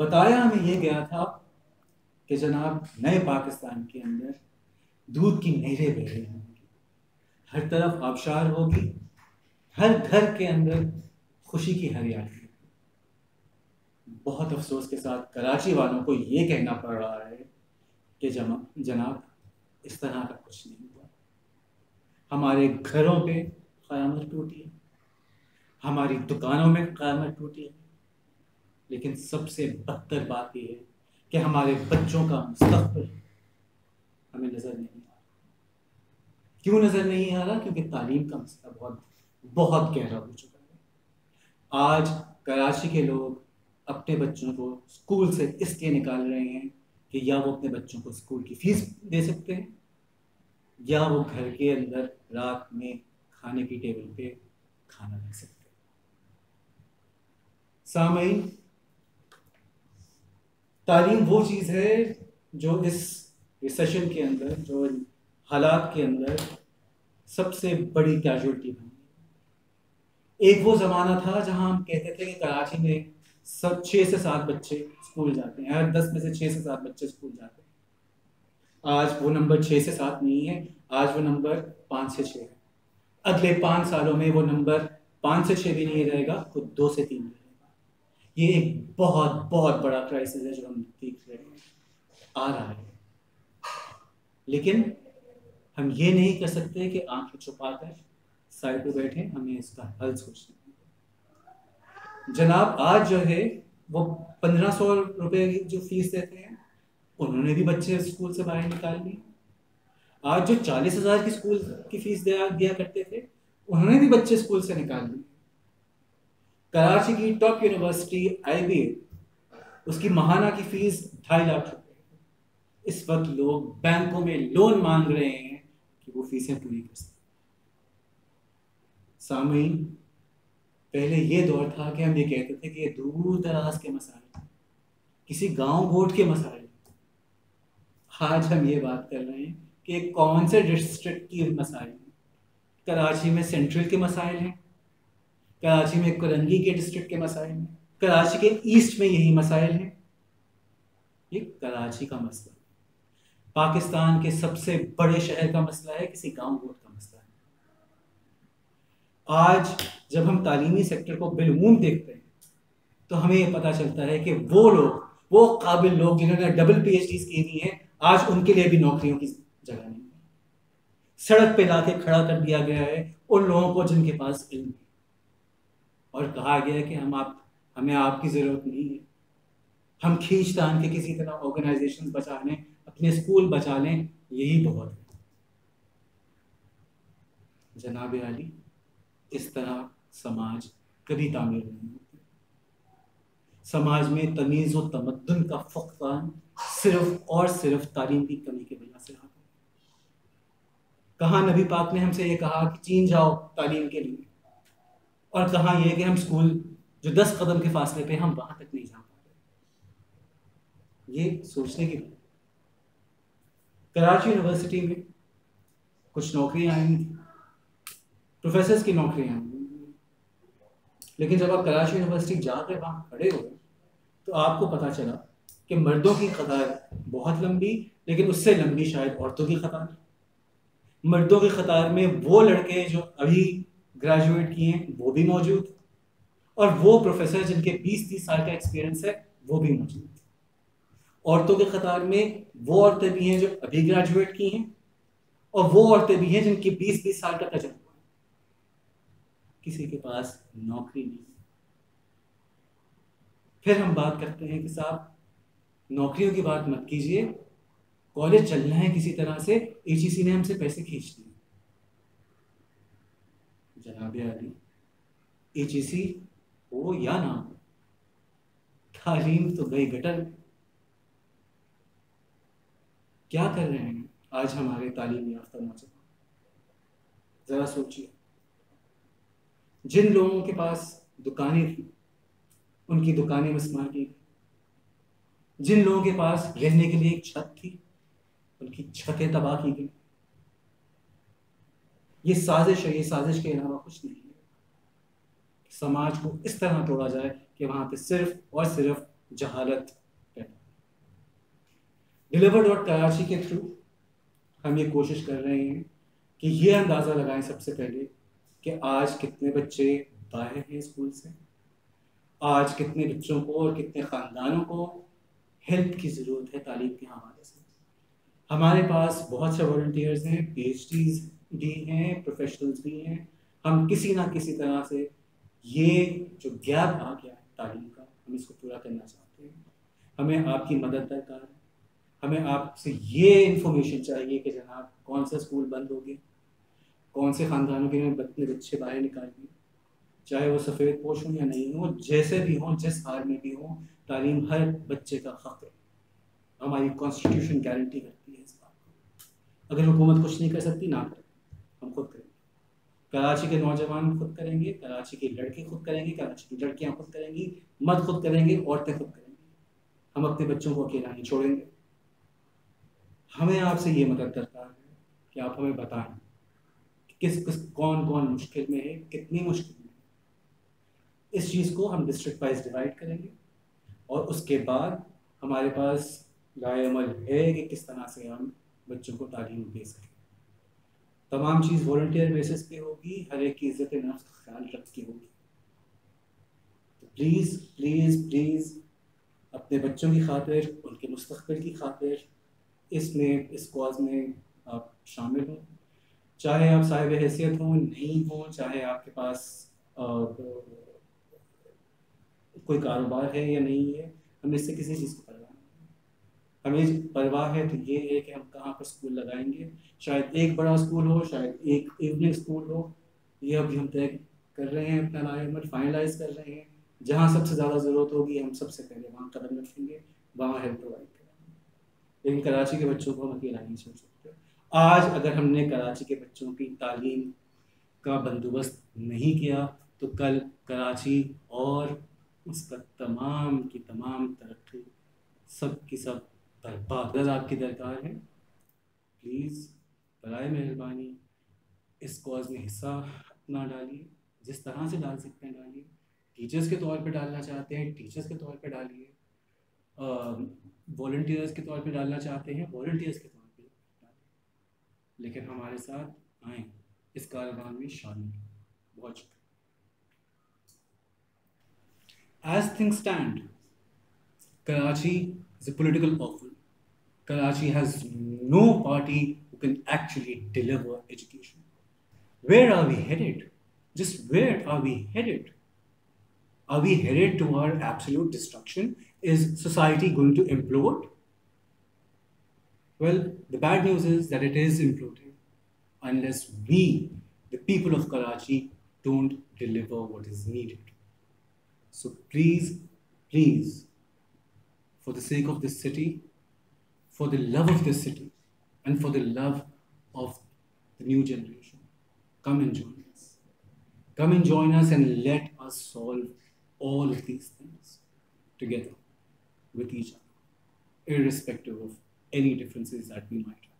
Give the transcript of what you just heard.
बताया हमें ये गया था कि जनाब नए पाकिस्तान के अंदर दूध की नहरें बह रही होंगी, हर तरफ आबशार होगी, हर घर के अंदर खुशी की हरियाली। बहुत अफसोस के साथ कराची वालों को ये कहना पड़ रहा है कि जनाब इस तरह का कुछ नहीं हुआ। हमारे घरों पे क़यामत टूटी है, हमारी दुकानों में क़यामत टूटी है, लेकिन सबसे बदतर बात यह है कि हमारे बच्चों का मुस्तक़बिल हमें नज़र नहीं आ रहा। क्यों नज़र नहीं आ रहा? क्योंकि तालीम का मसला बहुत बहुत गहरा हो चुका है। आज कराची के लोग अपने बच्चों को स्कूल से इसलिए निकाल रहे हैं कि या वो अपने बच्चों को स्कूल की फीस दे सकते हैं, या वो घर के अंदर रात में खाने की टेबल पे खाना दे सकते हैं। सामईन, तालीम वो चीज़ है जो इस रिसेशन के अंदर, जो हालात के अंदर सबसे बड़ी कैजुअलिटी बनी। एक वो ज़माना था जहां हम कहते थे कि कराची में सब 6 से 7 बच्चे स्कूल जाते हैं, हर 10 में से 6 से 7 बच्चे स्कूल जाते हैं। आज वो नंबर 6 से 7 नहीं है, आज वो नंबर 5 से 6 है। अगले 5 सालों में वो नंबर 5 से 6 भी नहीं रहेगा, तो 2 से 3 रहेगा। ये एक बहुत बहुत बड़ा क्राइसिस है जो हम देख रहे हैं, आ रहा है। लेकिन हम ये नहीं कर सकते कि आंखें छुपाकर साइड पे बैठे, हमें इसका हल सोचना है। जनाब आज जो है वो 1500 रुपए की जो फीस देते हैं, उन्होंने भी बच्चे स्कूल से बाहर निकाल ली। आज जो 40,000 की स्कूल की फीस दिया करते थे, उन्होंने भी बच्चे स्कूल से निकाल ली। कराची की टॉप यूनिवर्सिटी IBA, उसकी माहाना की फीस 2.5 लाख रुपए। इस वक्त लोग बैंकों में लोन मांग रहे हैं कि वो फीसें पूरी कर सकें। सामीन, पहले ये दौर था कि हम ये कहते थे कि ये दूर दराज के मसाइल, किसी गांव गोट के मसाइल। आज हम ये बात कर रहे हैं कि कौन से डिस्ट्रिक्ट की मसाइल हैं। कराची में सेंट्रल के मसाइल हैं, कराची में कुरंगी के डिस्ट्रिक्ट के मसाइल हैं, कराची के ईस्ट में यही मसाइल हैं। ये कराची का मसला, पाकिस्तान के सबसे बड़े शहर का मसला है, किसी गांव गोट का मसला है। आज जब हम तालीमी सेक्टर को बिलूम देखते हैं तो हमें ये पता चलता है कि वो लोग, वो काबिल लोग जिन्होंने डबल PhDs की हुई हैं, आज उनके लिए भी नौकरियों की जगह नहीं है। सड़क पे लाके खड़ा कर दिया गया है उन लोगों को जिनके पास इल्म है, और कहा गया है कि हमें आपकी जरूरत नहीं है। हम खींच तान के किसी तरह ऑर्गेनाइजेशन बचा लें, अपने स्कूल बचा लें, यही बहुत है। जनाब आली, इस तरह समाज कभी तामीर नहीं होती। समाज में तमीज़ और तमद्दुन का फुक़दान सिर्फ और सिर्फ तालीम की कमी की वजह से आता है। कहाँ नबी पाक ने हमसे ये कहा कि चीन जाओ तालीम के लिए, और कहाँ ये कि हम स्कूल जो 10 कदम के फासले पे, हम वहां तक नहीं जा पाते। ये सोचने की बात। कराची यूनिवर्सिटी में कुछ नौकरियां आई थी, प्रोफेसर्स की नौकरियां आई, लेकिन जब आप कराची यूनिवर्सिटी जाकर वहां खड़े हो तो आपको पता चला कि मर्दों की कतार बहुत लंबी, लेकिन उससे लंबी शायद औरतों की कतार। मर्दों की कतार में वो लड़के जो अभी ग्रेजुएट किए हैं वो भी मौजूद, और वो प्रोफेसर जिनके 20-30 साल का एक्सपीरियंस है वो भी मौजूद। औरतों के कतार में वो औरतें भी हैं जो अभी ग्रेजुएट की हैं, और वो औरतें भी हैं जिनकी 20-20 साल का तजुर्बा है। किसी के पास नौकरी नहीं। फिर हम बात करते हैं कि साहब नौकरियों की बात मत कीजिए, कॉलेज चलना है किसी तरह से, HEC ने हमसे पैसे खींच दिए। जनाब आली, HEC हो या ना हो, तालीम तो गई गटर में। क्या कर रहे हैं आज हमारे तालीम याफ्ता नौजवान? जरा सोचिए। जिन लोगों के पास दुकानें थी, उनकी दुकानें मस्मार की गई। जिन लोगों के पास रहने के लिए एक छत थी, उनकी छतें तबाह की गई। ये साजिश है, ये साजिश के अलावा कुछ नहीं है। समाज को इस तरह तोड़ा जाए कि वहां पे सिर्फ और सिर्फ जहालत पैदा। डिलीवर डॉट कराची के थ्रू हम ये कोशिश कर रहे हैं कि ये अंदाज़ा लगाएं सबसे पहले कि आज कितने बच्चे बाहर हैं स्कूल से, आज कितने बच्चों को और कितने ख़ानदानों को हेल्प की ज़रूरत है तालीम के हवाले से। हमारे पास बहुत से वॉलंटियर्स हैं, PhDs भी हैं, प्रोफेशनल्स भी हैं। हम किसी ना किसी तरह से ये जो गैप आ गया है तालीम का, हम इसको पूरा करना चाहते हैं। हमें आपकी मदद दरकार है। हमें आपसे ये इंफॉर्मेशन चाहिए कि जनाब कौन सा स्कूल बंद हो गया, कौन से ख़ानदानों के में अपने बच्चे बाहर निकाल दिए, चाहे वो सफ़ेद पोश हों या नहीं हो, जैसे भी हों, जिस हाल में भी हों, तालीम हर बच्चे का हक़ है। हमारी कॉन्स्टिट्यूशन गारंटी करती है इस बात को। अगर हुकूमत कुछ नहीं कर सकती, ना करें, हम खुद करेंगे। कराची के नौजवान खुद करेंगे, कराची के लड़के खुद करेंगे, कराची की लड़कियां खुद करेंगी, मर्द खुद करेंगे, औरतें खुद करेंगी। हम अपने बच्चों को अकेला नहीं छोड़ेंगे। हमें आपसे ये मदद दरकार है कि आप हमें बताएं कि किस किस कौन कौन मुश्किल में है, कितनी मुश्किल में है। इस चीज़ को हम डिस्ट्रिक्ट वाइज डिवाइड करेंगे और उसके बाद हमारे पास राय अमल है कि किस तरह से हम बच्चों को तालीम दे सकें। तमाम चीज़ वॉलंटियर बेसिस पे होगी, हर एक की इज्जत नफ्स का ख्याल रख के होगी। तो प्लीज़ प्लीज़ प्लीज़ अपने बच्चों की खातिर, उनके मुस्तक़बिल की खातिर इसमें, इस कॉज में आप शामिल हों। चाहे आप साहिब हैसियत हों, नहीं हों, चाहे आपके पास कोई कारोबार है या नहीं है, हमें इससे किसी चीज़ की परवाह नहीं। हमें परवाह है तो ये है कि हम कहाँ पर स्कूल लगाएंगे। शायद एक बड़ा स्कूल हो, शायद एक इवनिंग स्कूल हो, ये अभी हम तय कर रहे हैं, अपना अलाइनमेंट फाइनलाइज कर रहे हैं। जहाँ सबसे ज़्यादा ज़रूरत होगी हम सबसे पहले वहाँ कदम रखेंगे, वहाँ हेल्प प्रोवाइड करेंगे। लेकिन कराची के बच्चों को हम अकेला नहीं छोड़ सकते। आज अगर हमने कराची के बच्चों की तालीम का बंदोबस्त नहीं किया तो कल कराची और उसका तमाम की तमाम तरक्की सब की सब बर्बाद। आपकी दरकार है, प्लीज़ बराए मेहरबानी इस कॉज में हिस्सा अपना डालिए, जिस तरह से डाल सकते हैं डालिए। टीचर्स के तौर पे डालना चाहते हैं, टीचर्स के तौर पे डालिए। वॉलंटियर्स के तौर पे डालना चाहते हैं, वॉलंटियर्स के तौर पे डालिए। लेकिन हमारे साथ आएँ, इस कारवान में शामिल हों। बहुत शुक्रिया। As things stand, Karachi is a political awful. Karachi has no party who can actually deliver education. Where are we headed? Just where are we headed? Are we headed toward absolute destruction? Is society going to implode? Well, the bad news is that it is imploding unless we, the people of Karachi, don't deliver what is needed. So please, please, for the sake of this city, for the love of this city, and for the love of the new generation, come and join us. Come and join us and let us solve all of these things together with each other, irrespective of any differences that we might have.